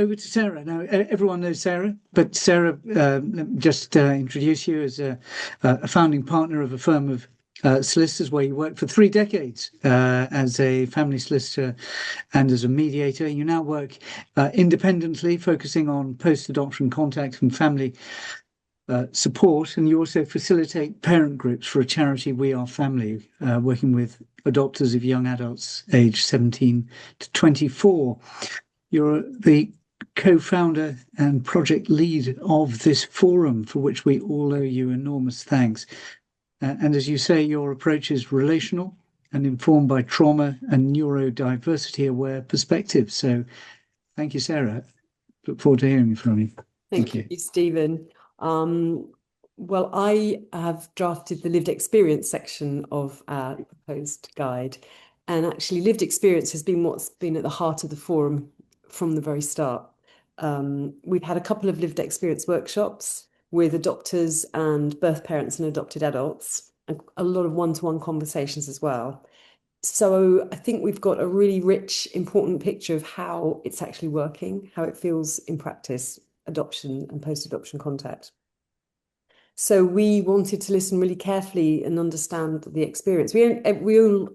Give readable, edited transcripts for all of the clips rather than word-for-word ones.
Over to Sarah. Now, everyone knows Sarah, but Sarah, let me just introduce you as a founding partner of a firm of solicitors where you worked for 3 decades as a family solicitor and as a mediator. You now work independently, focusing on post-adoption contact and family support, and you also facilitate parent groups for a charity, We Are Family, working with adopters of young adults aged 17 to 24. You're the co-founder and project lead of this forum, for which we all owe you enormous thanks. And as you say, your approach is relational and informed by trauma and neurodiversity-aware perspectives. So thank you, Sarah. Look forward to hearing from you. Thank you, Stephen. Well, I have drafted the lived experience section of our proposed guide. And actually, lived experience has been what's been at the heart of the forum from the very start. We've had a couple of lived experience workshops with adopters and birth parents and adopted adults, and a lot of one-to-one conversations as well. So I think we've got a really rich, important picture of how it's actually working, how it feels in practice, adoption and post-adoption contact. So we wanted to listen really carefully and understand the experience. We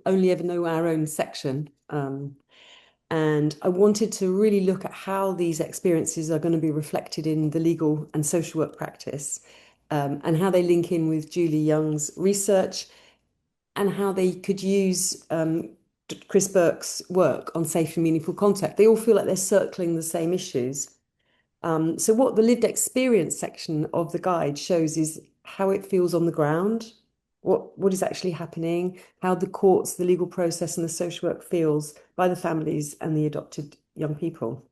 only ever know our own section. And I wanted to really look at how these experiences are going to be reflected in the legal and social work practice, and how they link in with Julie Young's research, and how they could use Chris Burke's work on safe and meaningful contact. They all feel like they're circling the same issues. So what the lived experience section of the guide shows is how it feels on the ground, what is actually happening, how the courts, the legal process and the social work feels by the families and the adopted young people.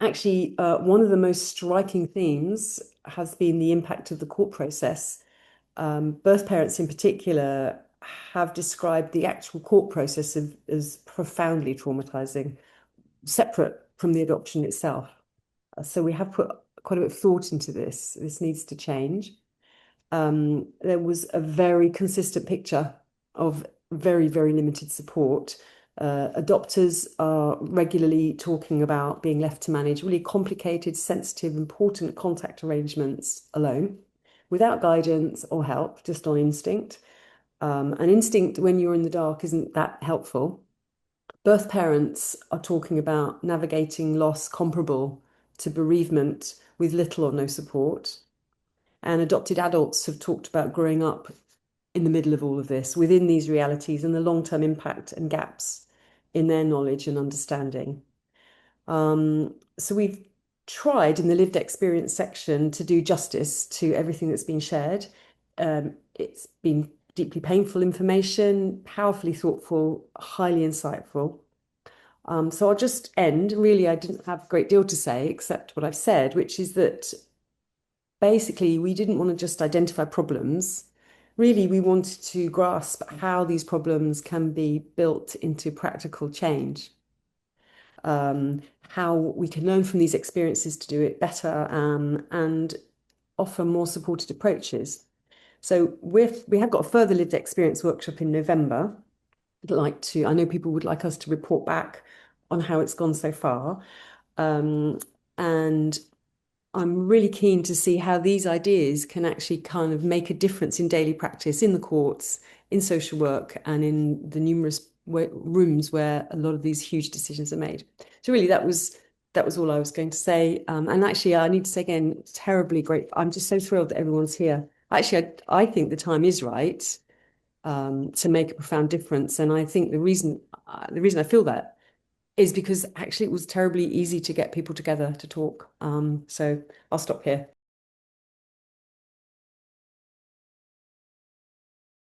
Actually, one of the most striking themes has been the impact of the court process. Birth parents in particular have described the actual court process as profoundly traumatizing, separate from the adoption itself. So we have put quite a bit of thought into this. This needs to change. There was a very consistent picture of very, very limited support. Adopters are regularly talking about being left to manage really complicated, sensitive, important contact arrangements alone, without guidance or help, just on instinct. And instinct, when you're in the dark, isn't that helpful. Birth parents are talking about navigating loss comparable to bereavement with little or no support. And adopted adults have talked about growing up in the middle of all of this, within these realities and the long-term impact and gaps in their knowledge and understanding. So we've tried in the lived experience section to do justice to everything that's been shared. It's been deeply painful information, powerfully thoughtful, highly insightful. So I'll just end. Really, I didn't have a great deal to say except what I've said, which is that basically we didn't want to just identify problems. Really, we wanted to grasp how these problems can be built into practical change, how we can learn from these experiences to do it better, and offer more supported approaches. So we have got a further lived experience workshop in November. I know people would like us to report back on how it's gone so far. And I'm really keen to see how these ideas can actually kind of make a difference in daily practice, in the courts, in social work, and in the numerous rooms where a lot of these huge decisions are made. So really, that was all I was going to say. And actually, I need to say again, terribly grateful. I'm just so thrilled that everyone's here. Actually, I think the time is right to make a profound difference. And I think the reason I feel that is because actually it was terribly easy to get people together to talk. So I'll stop here.